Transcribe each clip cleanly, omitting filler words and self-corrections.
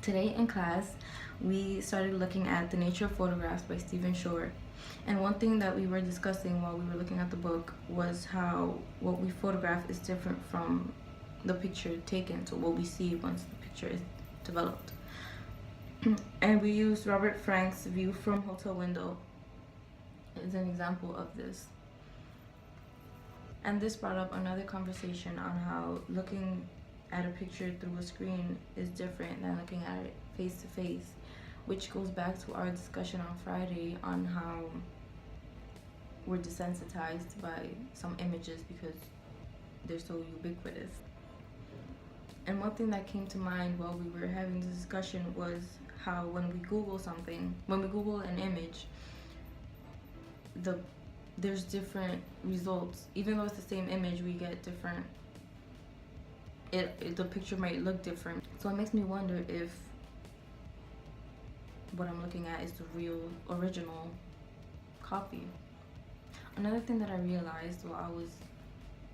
Today in class, we started looking at The Nature of Photographs by Stephen Shore. And one thing that we were discussing while we were looking at the book was how what we photograph is different from the picture taken, so what we see once the picture is developed. And we used Robert Frank's view from hotel window as an example of this. And this brought up another conversation on how looking at a picture through a screen is different than looking at it face to face, which goes back to our discussion on Friday on how we're desensitized by some images because they're so ubiquitous. And one thing that came to mind while we were having this discussion was how when we Google an image, there's different results. Even though it's the same image, we get different. The picture might look different. So it makes me wonder if what I'm looking at is the real original copy. Another thing that I realized while I was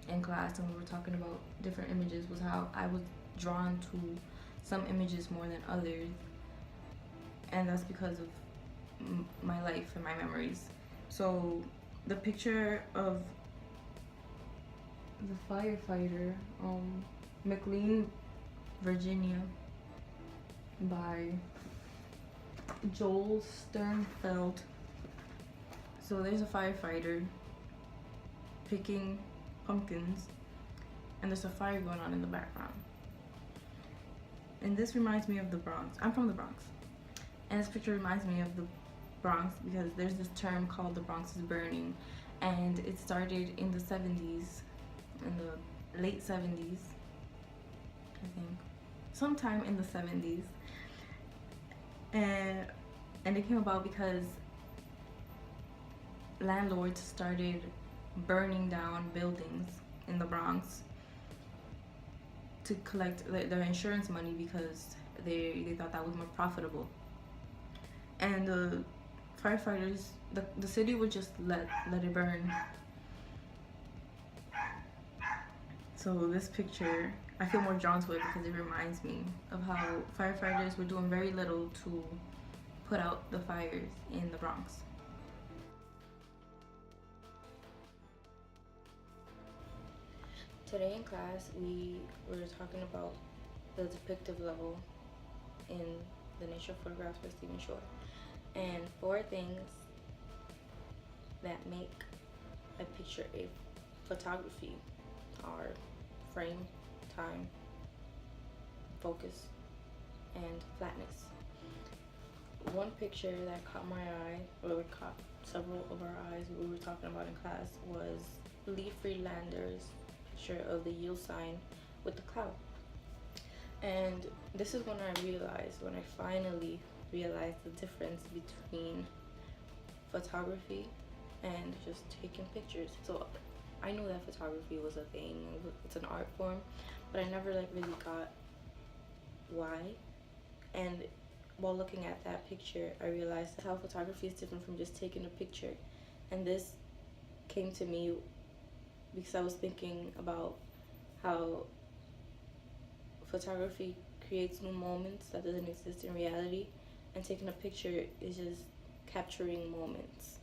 in class and we were talking about different images was how I was drawn to some images more than others, and that's because of my life and my memories. So the picture of the firefighter, McLean, Virginia, by Joel Sternfeld. So there's a firefighter picking pumpkins and there's a fire going on in the background. And this reminds me of the Bronx. I'm from the Bronx. And this picture reminds me of the Bronx because there's this term called the Bronx is burning, and it started in the 70s, in the late 70s, I think, sometime in the 70s, and it came about because landlords started burning down buildings in the Bronx to collect their insurance money because they thought that was more profitable. And the firefighters, the city would just let it burn. So this picture, I feel more drawn to it because it reminds me of how firefighters were doing very little to put out the fires in the Bronx. Today in class, we were talking about the depictive level in The Nature of Photographs by Stephen Shore, and 4 things that make a picture a photography are frame, time, focus, and flatness. One picture that caught my eye, or caught several of our eyes, we were talking about in class, was Lee Freelander's picture of the yield sign with the cloud. And this is when I finally realized the difference between photography and just taking pictures. So I knew that photography was a thing, it's an art form, but I never really got why. And while looking at that picture, I realized how photography is different from just taking a picture. And this came to me because I was thinking about how photography creates new moments that doesn't exist in reality, and taking a picture is just capturing moments.